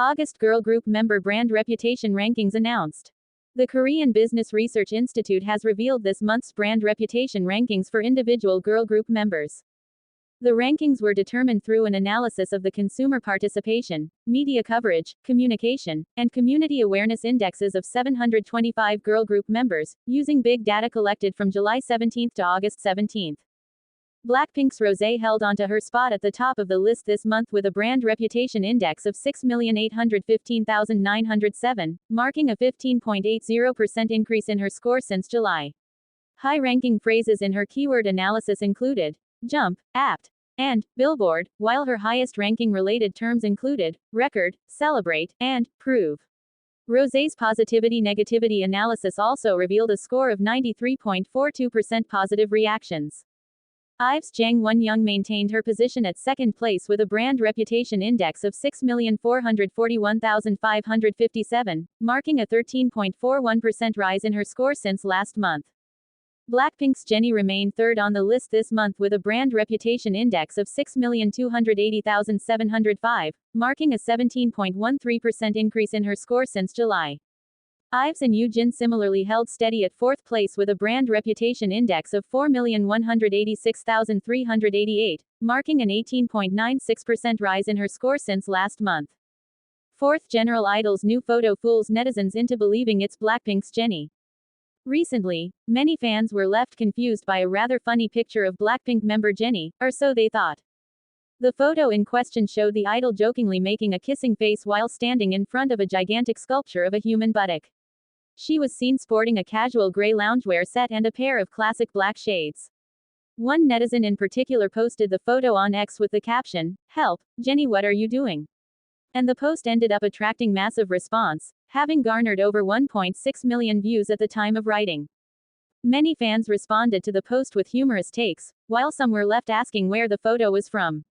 August girl group member brand reputation rankings announced. The Korean Business Research Institute has revealed this month's brand reputation rankings for individual girl group members. The rankings were determined through an analysis of the consumer participation, media coverage, communication, and community awareness indexes of 725 girl group members, using big data collected from July 17 to August 17. BLACKPINK's Rosé held onto her spot at the top of the list this month with a brand reputation index of 6,815,907, marking a 15.80% increase in her score since July. High-ranking phrases in her keyword analysis included jump, apt, and billboard, while her highest-ranking related terms included record, celebrate, and prove. Rosé's positivity-negativity analysis also revealed a score of 93.42% positive reactions. IVE's Jang Won-young maintained her position at second place with a brand reputation index of 6,441,557, marking a 13.41% rise in her score since last month. BLACKPINK's Jennie remained third on the list this month with a brand reputation index of 6,280,705, marking a 17.13% increase in her score since July. IVE's and Yoojin similarly held steady at fourth place with a brand reputation index of 4,186,388, marking an 18.96% rise in her score since last month. Fourth, General Idol's new photo fools netizens into believing it's BLACKPINK's Jennie. Recently, many fans were left confused by a rather funny picture of BLACKPINK member Jennie, or so they thought. The photo in question showed the idol jokingly making a kissing face while standing in front of a gigantic sculpture of a human buttock. She was seen sporting a casual gray loungewear set and a pair of classic black shades. One netizen in particular posted the photo on X with the caption, "Help, Jennie, what are you doing?" And the post ended up attracting massive response, having garnered over 1.6 million views at the time of writing. Many fans responded to the post with humorous takes, while some were left asking where the photo was from.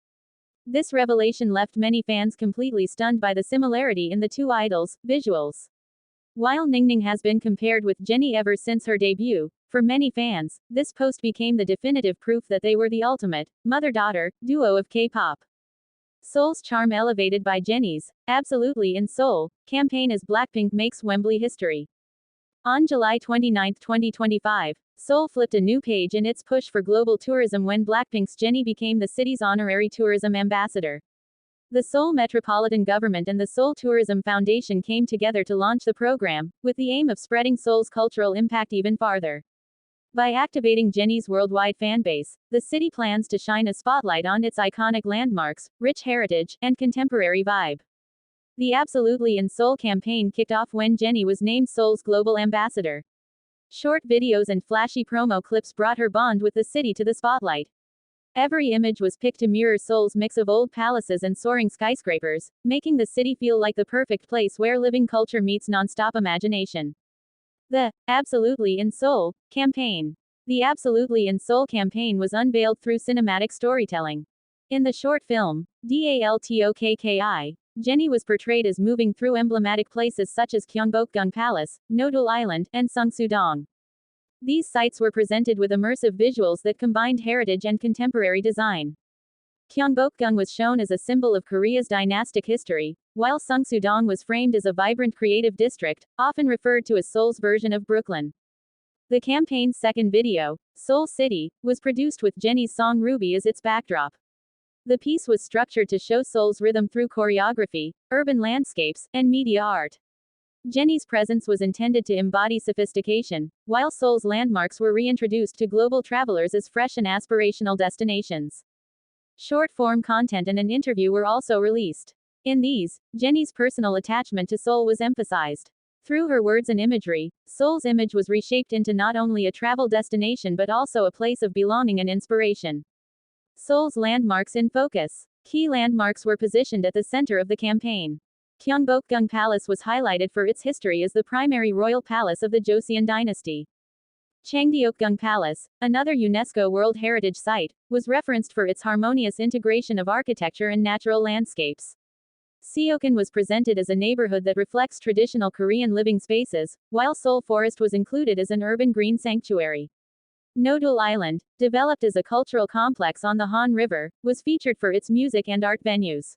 This revelation left many fans completely stunned by the similarity in the two idols' visuals. While Ningning has been compared with Jennie ever since her debut, for many fans, this post became the definitive proof that they were the ultimate mother-daughter duo of K-pop. Seoul's charm elevated by Jennie's "Absolutely in Seoul" campaign as BLACKPINK makes Wembley history. On July 29, 2025, Seoul flipped a new page in its push for global tourism when BLACKPINK's Jennie became the city's honorary tourism ambassador. The Seoul Metropolitan Government and the Seoul Tourism Foundation came together to launch the program, with the aim of spreading Seoul's cultural impact even farther. By activating Jennie's worldwide fanbase, the city plans to shine a spotlight on its iconic landmarks, rich heritage, and contemporary vibe. The Absolutely in Seoul campaign kicked off when Jennie was named Seoul's global ambassador. Short videos and flashy promo clips brought her bond with the city to the spotlight. Every image was picked to mirror Seoul's mix of old palaces and soaring skyscrapers, making the city feel like the perfect place where living culture meets non-stop imagination. The Absolutely in Seoul campaign. The Absolutely in Seoul campaign was unveiled through cinematic storytelling. In the short film, DALTOKKI, Jennie was portrayed as moving through emblematic places such as Gyeongbokgung Palace, Nodul Island, and Seongsu-dong. These sites were presented with immersive visuals that combined heritage and contemporary design. Gyeongbokgung was shown as a symbol of Korea's dynastic history, while Seongsu-dong was framed as a vibrant creative district, often referred to as Seoul's version of Brooklyn. The campaign's second video, Seoul City, was produced with Jennie's song Ruby as its backdrop. The piece was structured to show Seoul's rhythm through choreography, urban landscapes, and media art. Jennie's presence was intended to embody sophistication, while Seoul's landmarks were reintroduced to global travelers as fresh and aspirational destinations. Short-form content and an interview were also released. In these, Jennie's personal attachment to Seoul was emphasized. Through her words and imagery, Seoul's image was reshaped into not only a travel destination but also a place of belonging and inspiration. Seoul's landmarks in focus. Key landmarks were positioned at the center of the campaign. Gyeongbokgung Palace was highlighted for its history as the primary royal palace of the Joseon dynasty. Changdeokgung Palace, another UNESCO World Heritage Site, was referenced for its harmonious integration of architecture and natural landscapes. Seogan was presented as a neighborhood that reflects traditional Korean living spaces, while Seoul Forest was included as an urban green sanctuary. Nodul Island, developed as a cultural complex on the Han River, was featured for its music and art venues.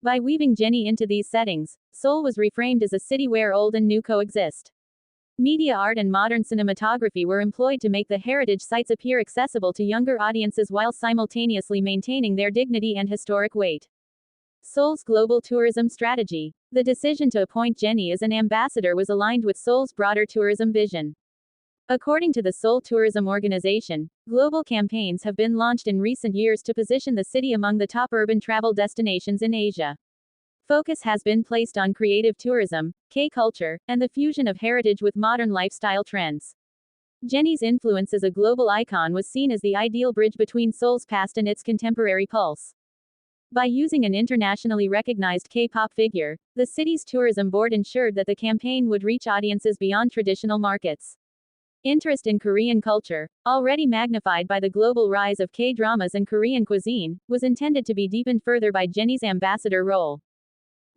By weaving Jennie into these settings, Seoul was reframed as a city where old and new coexist. Media art and modern cinematography were employed to make the heritage sites appear accessible to younger audiences while simultaneously maintaining their dignity and historic weight. Seoul's global tourism strategy. The decision to appoint Jennie as an ambassador was aligned with Seoul's broader tourism vision. According to the Seoul Tourism Organization, global campaigns have been launched in recent years to position the city among the top urban travel destinations in Asia. Focus has been placed on creative tourism, K-culture, and the fusion of heritage with modern lifestyle trends. Jennie's influence as a global icon was seen as the ideal bridge between Seoul's past and its contemporary pulse. By using an internationally recognized K-pop figure, the city's tourism board ensured that the campaign would reach audiences beyond traditional markets. Interest in Korean culture, already magnified by the global rise of K-dramas and Korean cuisine, was intended to be deepened further by Jennie's ambassador role.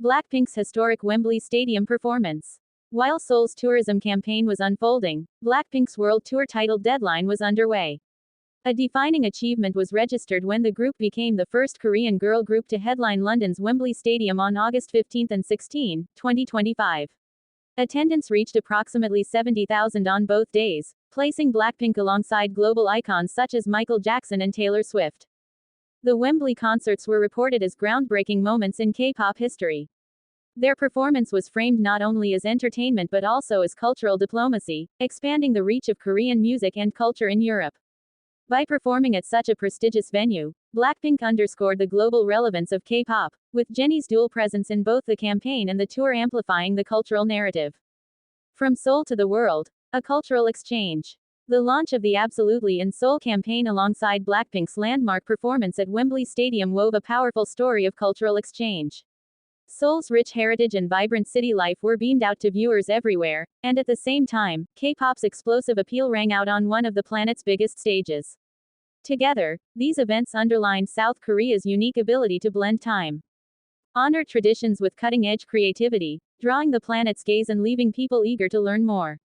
BLACKPINK's historic Wembley Stadium performance. While Seoul's tourism campaign was unfolding, BLACKPINK's world tour titled Deadline was underway. A defining achievement was registered when the group became the first Korean girl group to headline London's Wembley Stadium on August 15 and 16, 2025. Attendance reached approximately 70,000 on both days, placing BLACKPINK alongside global icons such as Michael Jackson and Taylor Swift. The Wembley concerts were reported as groundbreaking moments in K-pop history. Their performance was framed not only as entertainment but also as cultural diplomacy, expanding the reach of Korean music and culture in Europe. By performing at such a prestigious venue, BLACKPINK underscored the global relevance of K-pop, with Jennie's dual presence in both the campaign and the tour amplifying the cultural narrative. From Seoul to the world, a cultural exchange. The launch of the Absolutely in Seoul campaign alongside BLACKPINK's landmark performance at Wembley Stadium wove a powerful story of cultural exchange. Seoul's rich heritage and vibrant city life were beamed out to viewers everywhere, and at the same time, K-pop's explosive appeal rang out on one of the planet's biggest stages. Together, these events underlined South Korea's unique ability to blend time-honored traditions with cutting-edge creativity, drawing the planet's gaze and leaving people eager to learn more.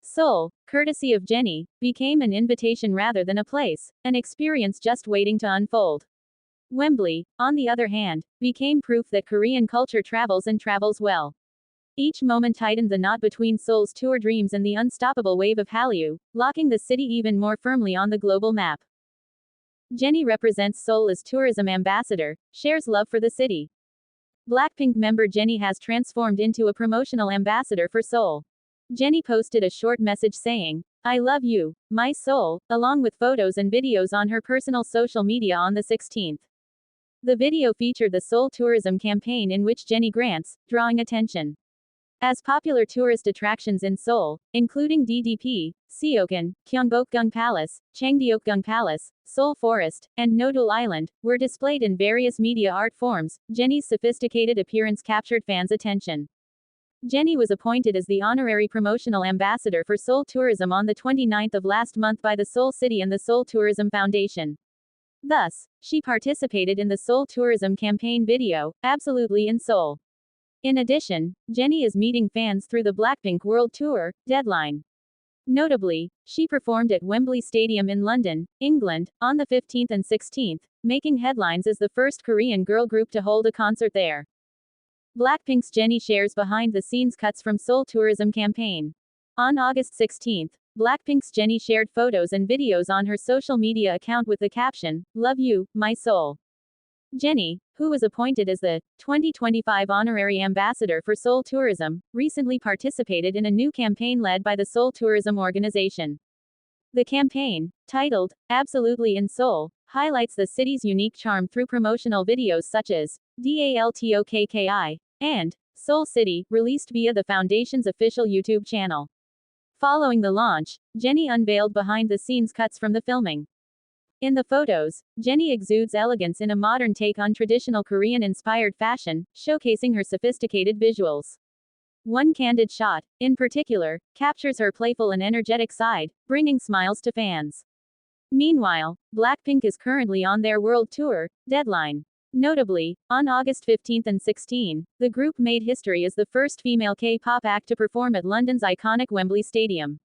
Seoul, courtesy of Jennie, became an invitation rather than a place, an experience just waiting to unfold. Wembley, on the other hand, became proof that Korean culture travels and travels well. Each moment tightened the knot between Seoul's tour dreams and the unstoppable wave of Hallyu, locking the city even more firmly on the global map. Jennie represents Seoul as tourism ambassador, shares love for the city. BLACKPINK member Jennie has transformed into a promotional ambassador for Seoul. Jennie posted a short message saying, "I love you, my Seoul," along with photos and videos on her personal social media on the 16th. The video featured the Seoul Tourism campaign in which Jennie grants, drawing attention. As popular tourist attractions in Seoul, including DDP, Seogan, Gyeongbokgung Palace, Changdeokgung Palace, Seoul Forest, and Nodul Island, were displayed in various media art forms, Jennie's sophisticated appearance captured fans' attention. Jennie was appointed as the honorary promotional ambassador for Seoul Tourism on the 29th of last month by the Seoul City and the Seoul Tourism Foundation. Thus, she participated in the Seoul Tourism campaign video, Absolutely in Seoul. In addition, Jennie is meeting fans through the BLACKPINK World Tour, Deadline. Notably, she performed at Wembley Stadium in London, England, on the 15th and 16th, making headlines as the first Korean girl group to hold a concert there. BLACKPINK's Jennie shares behind-the-scenes cuts from Seoul Tourism campaign. On August 16th, BLACKPINK's Jennie shared photos and videos on her social media account with the caption, "Love you, my Seoul." Jennie, who was appointed as the 2025 Honorary Ambassador for Seoul Tourism, recently participated in a new campaign led by the Seoul Tourism Organization. The campaign, titled, Absolutely in Seoul, highlights the city's unique charm through promotional videos such as DALTOKKI and Seoul City, released via the foundation's official YouTube channel. Following the launch, Jennie unveiled behind-the-scenes cuts from the filming. In the photos, Jennie exudes elegance in a modern take on traditional Korean-inspired fashion, showcasing her sophisticated visuals. One candid shot, in particular, captures her playful and energetic side, bringing smiles to fans. Meanwhile, BLACKPINK is currently on their world tour, Deadline. Notably, on August 15 and 16, the group made history as the first female K-pop act to perform at London's iconic Wembley Stadium.